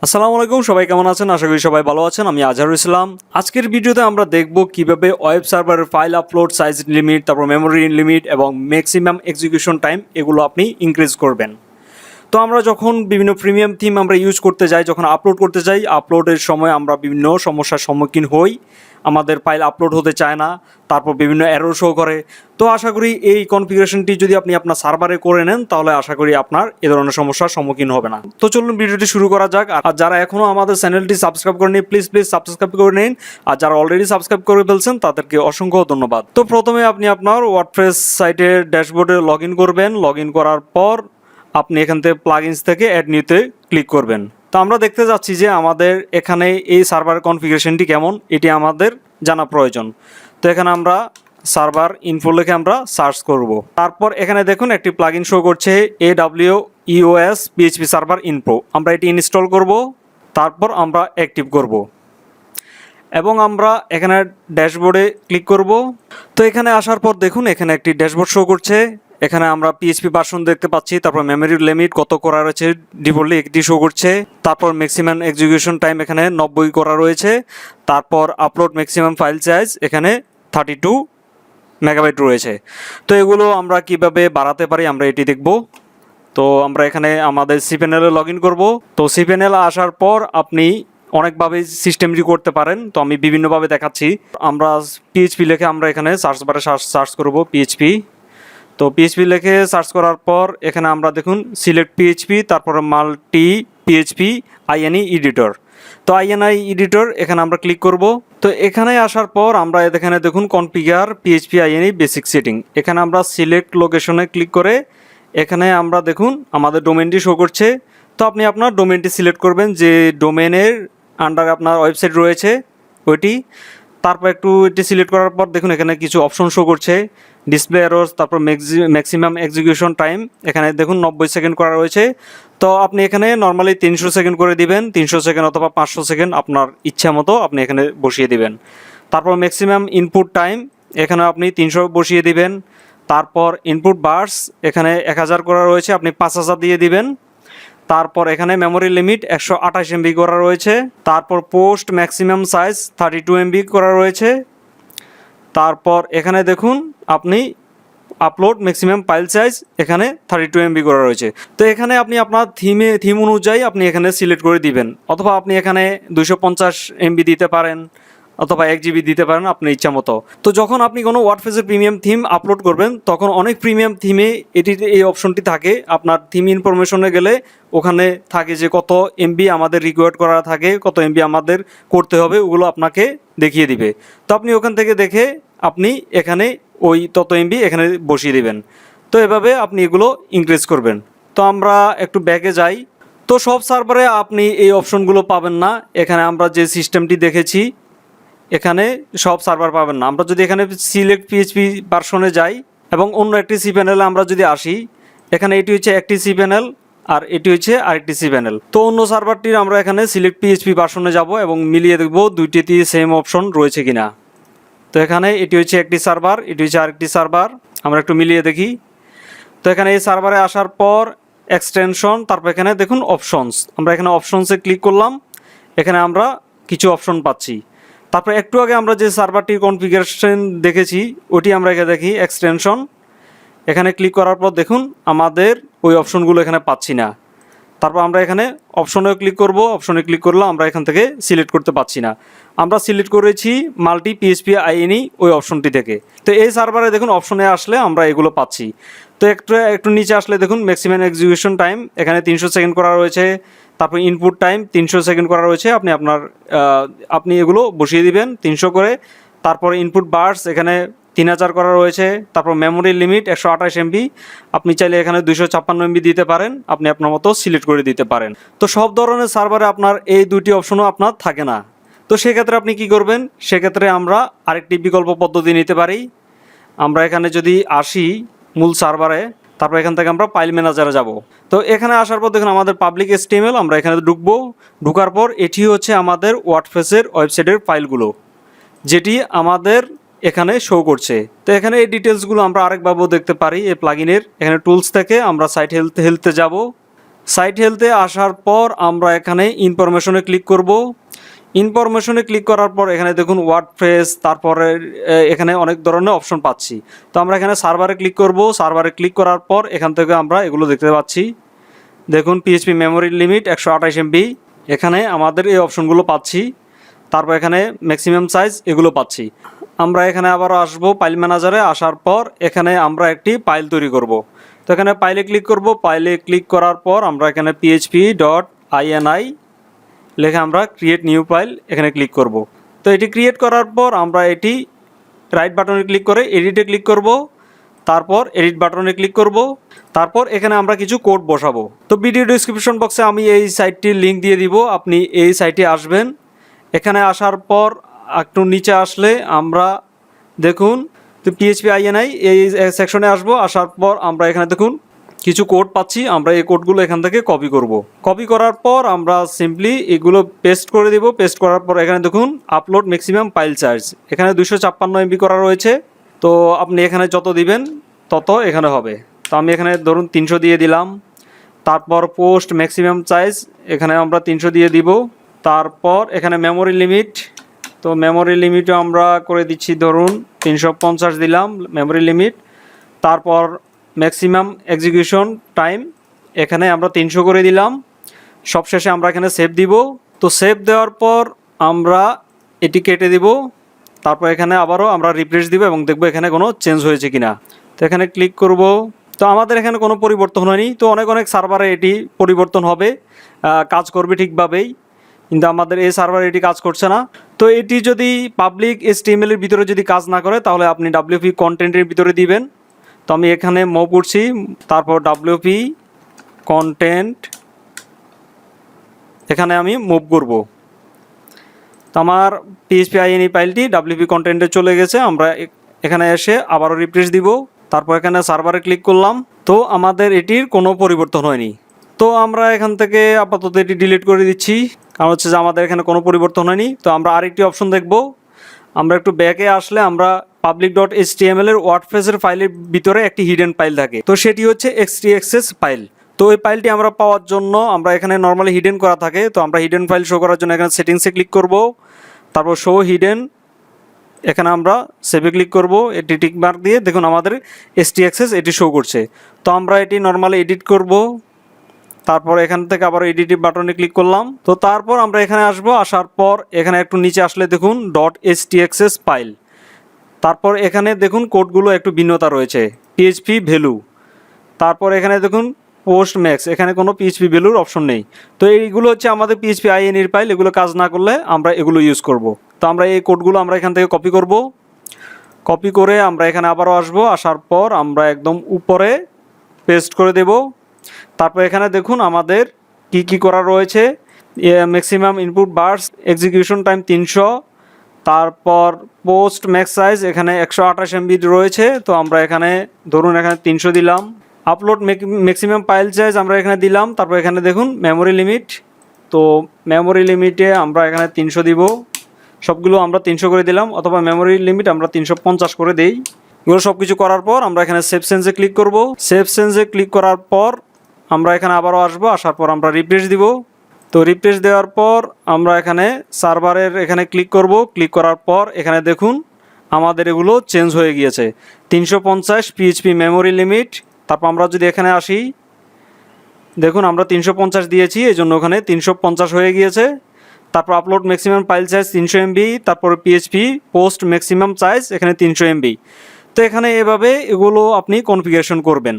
আসসালামু আলাইকুম, সবাই কেমন আছেন? আশা করি সবাই ভালো আছেন। আমি আজহারুল ইসলাম। আজকের ভিডিওতে আমরা দেখব কিভাবে ওয়েব সার্ভারের ফাইল আপলোড সাইজ লিমিট, তারপর মেমোরি লিমিট এবং ম্যাক্সিমাম এক্সিকিউশন টাইম এগুলো আপনি ইনক্রিজ করবেন। তো আমরা যখন বিভিন্ন প্রিমিয়াম থিম আমরা ইউজ করতে যাই, যখন আপলোড করতে যাই, আপলোডের সময় আমরা বিভিন্ন সমস্যার সম্মুখীন হই। আমাদের ফাইল আপলোড হতে চায় না, তারপর বিভিন্ন এরর শো করে। তো আশা করি এই কনফিগারেশনটি যদি আপনি আপনার সার্ভারে করে নেন, তাহলে আশা করি আপনার এ ধরনের সমস্যার সম্মুখীন হবে না। তো চলুন ভিডিওটি শুরু করা যাক। আর যারা এখনও আমাদের চ্যানেলটি সাবস্ক্রাইব করেনি, প্লিজ সাবস্ক্রাইব করে নিন। আর যারা অলরেডি সাবস্ক্রাইব করে ফেলছেন তাদেরকে অসংখ্য ধন্যবাদ। তো প্রথমে আপনি আপনার ওয়ার্ডপ্রেস সাইটের ড্যাশবোর্ডে লগ ইন করবেন। লগ ইন করার পর আপনি এখান থেকে প্লাগইনস থেকে অ্যাড নিউতে ক্লিক করবেন। তো আমরা দেখতে যাচ্ছি যে আমাদের এখানে এই সার্ভার কনফিগারেশনটি কেমন, এটি আমাদের জানা প্রয়োজন। তো এখানে আমরা সার্ভার ইনফো লিখে আমরা সার্চ করব। তারপর এখানে দেখুন একটি প্লাগইন শো করছে AWEOS PHP সার্ভার ইনফো। আমরা এটি ইনস্টল করব, তারপর আমরা অ্যাক্টিভ করব এবং আমরা এখানে ড্যাশবোর্ডে ক্লিক করব। তো এখানে আসার পর দেখুন এখানে একটি ড্যাশবোর্ড শো করছে। এখানে আমরা PHP ভার্সন দেখতে পাচ্ছি, তারপর মেমোরি লিমিট কত করা রয়েছে ডিফল্টলি একটি শো করছে, তারপর ম্যাক্সিমাম এক্সিকিউশন টাইম এখানে 90 করা রয়েছে, তারপর আপলোড ম্যাক্সিমাম ফাইল সাইজ এখানে 32 মেগাবাইট রয়েছে। তো এগুলো আমরা কিভাবে বাড়াতে পারি আমরা এটি দেখব। তো আমরা এখানে আমাদের সিপ্যানেলে লগ ইন করবো। তো সিপ্যানেলে আসার পর আপনি অনেকভাবে সিস্টেমটি করতে পারেন, তো আমি বিভিন্নভাবে দেখাচ্ছি। আমরা PHP লিখে আমরা এখানে সার্চ বারে সার্চ করব PHP। তো PHP লিখে সার্চ করার পর এখানে আমরা দেখুন সিলেক্ট PHP, তারপরে মাল্টি PHP INE এডিটর। তো INI এডিটর এখানে আমরা ক্লিক করব। তো এখানে আসার পর আমরা এখানে দেখুন configure PHP INE basic setting, এখানে আমরা সিলেক্ট লোকেশনে ক্লিক করে এখানে আমরা দেখুন আমাদের ডোমেনটি শো করছে। তো আপনি আপনার ডোমেনটি সিলেক্ট করবেন, যে ডোমেনের আন্ডারে আপনার ওয়েবসাইট রয়েছে ওইটি। তারপর একটু এটি সিলেক্ট করার পর দেখুন এখানে কিছু অপশন শো করছে, ডিসপ্লে এরর্স, তারপর ম্যাক্সিমাম এক্সিকিউশন টাইম এখানে দেখুন 90 সেকেন্ড করা রয়েছে। তো আপনি এখানে নর্মালি 300 সেকেন্ড করে দিবেন, 300 সেকেন্ড অথবা 500 সেকেন্ড আপনার ইচ্ছা মতো আপনি এখানে বসিয়ে দিবেন। তারপর ম্যাক্সিমাম ইনপুট টাইম এখানে আপনি 300 বসিয়ে দিবেন। তারপর ইনপুট বার্স এখানে 1000 করা রয়েছে, আপনি 5000 দিয়ে দিবেন। তারপর এখানে মেমোরি লিমিট 128 MB করা রয়েছে। তারপর পোস্ট ম্যাক্সিমাম সাইজ 32 MB করা রয়েছে। তারপর এখানে দেখুন আপনি আপলোড ম্যাক্সিমাম ফাইল সাইজ এখানে 32 MB করা রয়েছে। তো এখানে আপনি আপনার থিম অনুযায়ী আপনি এখানে সিলেক্ট করে দিবেন, অথবা আপনি এখানে 250 MB দিতে পারেন অথবা 1 GB দিতে পারেন আপনার ইচ্ছা মতো। তো যখন আপনি কোনো ওয়ার্ডপ্রেসের প্রিমিয়াম থিম আপলোড করবেন, তখন অনেক প্রিমিয়াম থিমে এই অপশনটি থাকে। আপনার থিম ইনফরমেশনে গেলে ওখানে থাকে যে কত MB আমাদের রিকোয়ার্ড করা থাকে, কত MB আমাদের করতে হবে, ওগুলো আপনাকে দেখিয়ে দিবে। তো আপনি ওখান থেকে দেখে আপনি এখানে ওই তত MB এখানে বসিয়ে দিবেন। তো এভাবে আপনি এগুলো ইনক্রিজ করবেন। তো আমরা একটু ব্যাকে যাই। তো সব সার্ভারে আপনি এই অপশনগুলো পাবেন না। এখানে আমরা যে সিস্টেমটি দেখেছি এখানে সব সার্ভার পাবেন না। আমরা যদি এখানে সিলেক্ট PHP ভার্সনে যাই এবং অন্য একটি সিপ্যানেলে আমরা যদি আসি, এখানে এটি হচ্ছে একটি সিপ্যানেল আর এটি হচ্ছে আরেকটি সিপ্যানেল। তো অন্য সার্ভারটির আমরা এখানে সিলেক্ট PHP ভার্সনে যাব এবং মিলিয়ে দেখব দুইটিতে সেম অপশন রয়েছে কিনা। তো এখানে এটি হচ্ছে একটি সার্ভার, এটি হচ্ছে আরেকটি সার্ভার, আমরা একটু মিলিয়ে দেখি। তো এখানে এই সার্ভারে আসার পর এক্সটেনশন, তারপর এখানে দেখুন অপশনস, আমরা এখানে অপশনসে ক্লিক করলাম। এখানে আমরা কিছু অপশন পাচ্ছি। তারপর একটু আগে আমরা যে সার্ভারটির কনফিগারেশন দেখেছি ওটি আমরা এখানে দেখি এক্সটেনশন, এখানে ক্লিক করার পর দেখুন আমাদের ওই অপশনগুলো এখানে পাচ্ছি না। তারপর আমরা এখানে অপশনে ক্লিক করব, অপশনে ক্লিক করলে আমরা এখান থেকে সিলেক্ট করতে পাচ্ছি না। আমরা সিলেক্ট করেছি মাল্টি PHP INE ওই অপশনটি থেকে। তো এই সার্ভারে দেখুন অপশনে আসলে আমরা এগুলো পাচ্ছি। তো একটু নিচে আসলে দেখুন ম্যাক্সিমাম এক্সিকিউশন টাইম এখানে 300 সেকেন্ড করা রয়েছে। তারপর ইনপুট টাইম 300 সেকেন্ড করা রয়েছে, আপনি এগুলো বসিয়ে দিবেন 300 করে। তারপর ইনপুট বার্স এখানে 3000 করা রয়েছে। তারপর মেমোরি লিমিট 128 MB, আপনি চাইলে এখানে 256 MB দিতে পারেন, আপনি আপনার মতো সিলেক্ট করে দিতে পারেন। তো সব ধরনের সার্ভারে আপনার এই দুটি অপশনও আপনার থাকে না। তো সেক্ষেত্রে আপনি কি করবেন, সেক্ষেত্রে আমরা আরেকটি বিকল্প পদ্ধতি নিতে পারি। আমরা এখানে যদি আসি মূল সার্ভারে, তারপর এখান থেকে আমরা ফাইল ম্যানেজারে যাব। তো এখানে আসার পর দেখুন আমাদের পাবলিক HTML, আমরা এখানে ঢুকবো। ঢুকার পর এটি হচ্ছে আমাদের ওয়ার্ডপ্রেসের ওয়েবসাইটের ফাইলগুলো, যেটি আমাদের এখানে শো করছে। তো এখানে এই ডিটেলসগুলো আমরা আরেকভাবেও দেখতে পারি এই প্লাগইনের। এখানে টুলস থেকে আমরা সাইট হেলথে যাব। সাইট হেলথে আসার পর আমরা এখানে ইনফরমেশনে ক্লিক করব। ইনফরমেশনে ক্লিক করার পর এখানে দেখুন ওয়ার্ডপ্রেস, তারপরে এখানে অনেক ধরনের অপশন পাচ্ছি। তো আমরা এখানে সার্ভারে ক্লিক করব। সার্ভারে ক্লিক করার পর এখান থেকে আমরা এগুলো দেখতে পাচ্ছি। দেখুন পিএইচপি মেমোরি লিমিট 128 MB, এখানে আমাদের এই অপশনগুলো পাচ্ছি। তারপর এখানে ম্যাক্সিমাম সাইজ এগুলো পাচ্ছি। আমরা এখানে আবারও আসবো ফাইল ম্যানেজারে। আসার পর এখানে আমরা একটি ফাইল তৈরি করব। তো এখানে ফাইলে ক্লিক করব। ফাইলে ক্লিক করার পর আমরা এখানে php.ini লিখে আমরা ক্রিয়েট নিউ ফাইল এখানে ক্লিক করব। তো এটি ক্রিয়েট করার পর আমরা এটি রাইট বাটনে ক্লিক করে এডিটে ক্লিক করব। তারপর এডিট বাটনে ক্লিক করব। তারপর এখানে আমরা কিছু কোড বসাবো। তো ভিডিও ডিসক্রিপশন বক্সে আমি এই সাইটটির লিঙ্ক দিয়ে দিব, আপনি এই সাইটে আসবেন। এখানে আসার পর একটু নিচে আসলে আমরা দেখুন তো PHP.ini এই সেকশনে আসবো। আসার পর আমরা এখানে দেখুন কিছু কোড পাচ্ছি। আমরা এই কোডগুলো এখান থেকে কপি করব। কপি করার পর আমরা সিম্পলি এগুলো পেস্ট করে দিব। পেস্ট করার পর এখানে দেখুন আপলোড ম্যাক্সিমাম ফাইল সাইজ, এখানে 256 MB করা রয়েছে। তো আপনি এখানে যত দিবেন তত এখানে হবে। তো আমি এখানে ধরুন 300 দিয়ে দিলাম। তারপর পোস্ট ম্যাক্সিমাম সাইজ এখানে আমরা 300 দিয়ে দিব। তারপর এখানে মেমোরি লিমিট, তো মেমোরি লিমিটও আমরা করে দিচ্ছি ধরুন 350 দিলাম মেমোরি লিমিট। তারপর ম্যাক্সিমাম এক্সিকিউশন টাইম এখানে আমরা 300 করে দিলাম। সবশেষে আমরা এখানে সেভ দিব। তো সেভ দেওয়ার পর আমরা এটি কেটে দিব। তারপর এখানে আবারও আমরা রিফ্রেশ দিব এবং দেখব এখানে কোনো চেঞ্জ হয়েছে কিনা। তো এখানে ক্লিক করব। তো আমাদের এখানে কোনো পরিবর্তন হয়নি। তো অনেক সার্ভারে এটি পরিবর্তন হবে, কাজ করবে ঠিকভাবেই, কিন্তু আমাদের এই সার্ভারে এটি কাজ করছে না। তো এটি যদি পাবলিক HTML এর ভিতরে যদি কাজ না করে তাহলে আপনি WP কন্টেন্টের ভিতরে দিবেন। তো আমি এখানে মুভ করছি, তারপর WP কন্টেন্ট এখানে আমি মুভ করব। তো আমার PHP.ini ফাইলটি WP কন্টেন্টে চলে গেছে। আমরা এখানে এসে আবারও রিফ্রেশ দিব। তারপর এখানে সার্ভারে ক্লিক করলাম। তো আমাদের এটির কোনো পরিবর্তন হয়নি। তো আমরা এখান থেকে আপাতত এটি ডিলিট করে দিচ্ছি, কারণ হচ্ছে যে আমাদের এখানে কোনো পরিবর্তন হয়নি। তো আমরা আরেকটি অপশন দেখব। আমরা একটু ব্যাকে আসলে আমরা public.html এর ওয়ার্ডপ্রেসের ফাইলের ভিতরে একটি হিডেন ফাইল থাকে। তো সেটি হচ্ছে xtxs ফাইল। তো ওই ফাইলটি আমরা পাওয়ার জন্য আমরা এখানে নর্মালি হিডেন করা থাকে। তো আমরা হিডেন ফাইল শো করার জন্য এখানে সেটিংসে ক্লিক করব। তারপর শো হিডেন এখানে আমরা সেভে ক্লিক করব। এটি টিক মার্ক দিয়ে দেখুন আমাদের htxs এটি শো করছে। তো আমরা এটি নর্মালি এডিট করব। তারপর এখান থেকে আবার এডিট বাটনে ক্লিক করলাম। তো তারপর আমরা এখানে আসবো। আসার পর এখানে একটু নিচে আসলে দেখুন .htxs ফাইল। তারপর এখানে দেখুন কোডগুলো একটু ভিন্নতা রয়েছে, PHP ভ্যালু। তারপর এখানে দেখুন পোস্ট ম্যাক্স, এখানে কোনো PHP ভ্যালুর অপশন নেই। তো এইগুলো হচ্ছে আমাদের PHP.ini এর ফাইল। এগুলো কাজ না করলে আমরা এগুলো ইউজ করব। তো আমরা এই কোডগুলো আমরা এখান থেকে কপি করব। কপি করে আমরা এখানে আবারও আসবো। আসার পর আমরা একদম উপরে পেস্ট করে দেব। তারপর এখানে দেখুন আমাদের কি করা রয়েছে। Maximum input burst execution time 300। তারপর পোস্ট ম্যাক্স সাইজ এখানে 128 MB রয়েছে। তো আমরা এখানে ধরুন এখানে 300 দিলাম। আপলোড ম্যাক্সিমাম ফাইল সাইজ আমরা এখানে দিলাম। তারপর এখানে দেখুন মেমোরি লিমিট, তো মেমোরি লিমিটে আমরা এখানে 300 দিব। সবগুলো আমরা 300 করে দিলাম, অথবা মেমোরি লিমিট আমরা 350 করে দেই। এগুলো সব কিছু করার পর আমরা এখানে সেভ চেঞ্জে ক্লিক করব। সেভ চেঞ্জে ক্লিক করার পর আমরা এখানে আবারও আসবো। আসার পর আমরা রিফ্রেশ দিব। তো রিফ্রেশ দেওয়ার পর আমরা এখানে সার্ভারের এখানে ক্লিক করব। ক্লিক করার পর এখানে দেখুন আমাদের এগুলো চেঞ্জ হয়ে গিয়েছে। 350 PHP মেমোরি লিমিট। তারপর আমরা যদি এখানে আসি, দেখুন আমরা 350 দিয়েছি, এই জন্য ওখানে 350 হয়ে গিয়েছে। তারপর upload maximum file size 300 MB। তারপর PHP পোস্ট ম্যাক্সিমাম সাইজ এখানে 300 MB। তো এখানে এভাবে এগুলো আপনি কনফিগারেশন করবেন।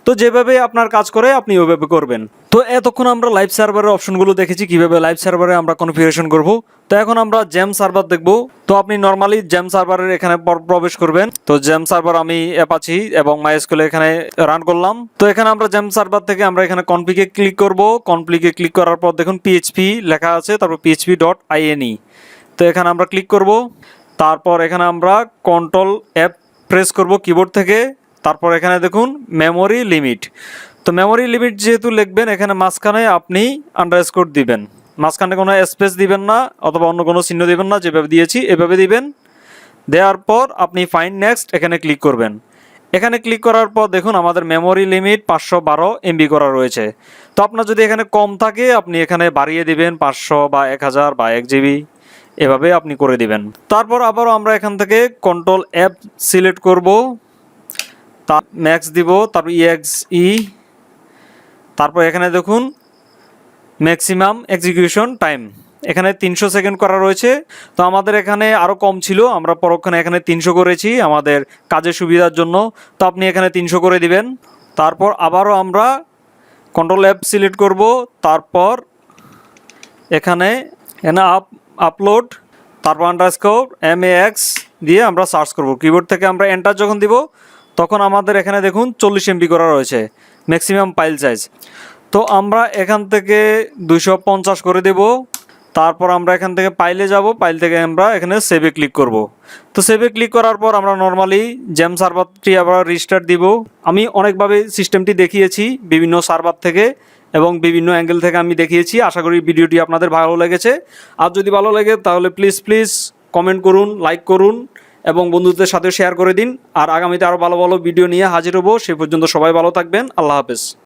তো যেভাবে আপনার কাজ করে আপনি ওইভাবে করবেন। তো এতক্ষণ আমরা লাইভ সার্ভারের অপশনগুলো দেখেছি কিভাবে লাইভ সার্ভারে আমরা কনফিগারেশন করব। তো এখন আমরা জ্যাম সার্ভার দেখব। তো আপনি নর্মালি জ্যাম সার্ভারের এখানে প্রবেশ করবেন। তো জ্যাম সার্ভার আমি অ্যাপাচি এবং মাইএসকিউএল এখানে রান করলাম। তো এখানে আমরা জ্যাম সার্ভার থেকে আমরা এখানে কনফিগে ক্লিক করব। কনফিগে ক্লিক করার পর দেখুন PHP লেখা আছে, তারপর php.ini। তো এখানে আমরা ক্লিক করব। তারপর এখানে আমরা কন্ট্রোল F প্রেস করব কিবোর্ড থেকে। তারপর এখানে দেখুন মেমোরি লিমিট। তো মেমোরি লিমিট যেহেতু লিখবেন, এখানে মাঝখানে আপনি আন্ডারস্কোর দিবেন, মাঝখানে কোনো স্পেস দিবেন না অথবা অন্য কোনো চিহ্ন দিবেন না, যেভাবে দিয়েছি এভাবে দিবেন। দেওয়ার পর আপনি ফাইন্ড নেক্সট এখানে ক্লিক করবেন। এখানে ক্লিক করার পর দেখুন আমাদের মেমোরি লিমিট 512 এমবি করা রয়েছে। তো আপনার যদি এখানে কম থাকে আপনি এখানে বাড়িয়ে দিবেন 500 বা 1000 বা 1 জিবি, এভাবে আপনি করে দিবেন। তারপর আবারও আমরা এখান থেকে কন্ট্রোল অ্যাপ সিলেক্ট করব, তার ম্যাক্স দিব, তারপর EXE, তারপর এখানে দেখুন ম্যাক্সিমাম এক্সিকিউশন টাইম এখানে 300 সেকেন্ড করা রয়েছে। তো আমাদের এখানে আরও কম ছিল, আমরা পরক্ষণে এখানে 300 করেছি আমাদের কাজের সুবিধার জন্য। তো আপনি এখানে 300 করে দিবেন। তারপর আবারও আমরা কন্ট্রোল অ্যাপ সিলেক্ট করব, তারপর এখানে আপলোড, তারপর আন্ডারস্কোর MAX দিয়ে আমরা সার্চ করব। কিবোর্ড থেকে আমরা এন্টার যখন দিব তখন আমাদের এখানে দেখুন 40 MB করা রয়েছে ম্যাক্সিমাম ফাইল সাইজ। তো আমরা এখান থেকে 250 করে দেব। তারপর আমরা এখান থেকে ফাইলে যাব, ফাইল থেকে আমরা এখানে সেভে ক্লিক করব। তো সেভে ক্লিক করার পর আমরা নর্মালি জেম সার্ভারটি আবার রিস্টার্ট দিব। আমি অনেকভাবে সিস্টেমটি দেখিয়েছি বিভিন্ন সার্ভার থেকে এবং বিভিন্ন অ্যাঙ্গেল থেকে আমি দেখিয়েছি। আশা করি ভিডিওটি আপনাদের ভালো লেগেছে। আর যদি ভালো লাগে তাহলে প্লিজ কমেন্ট করুন, লাইক করুন এবং বন্ধুদের সাথে শেয়ার করে দিন। আর আগামীতে আরও ভালো ভালো ভিডিও নিয়ে হাজির হব। সে পর্যন্ত সবাই ভালো থাকবেন। আল্লাহ হাফেজ।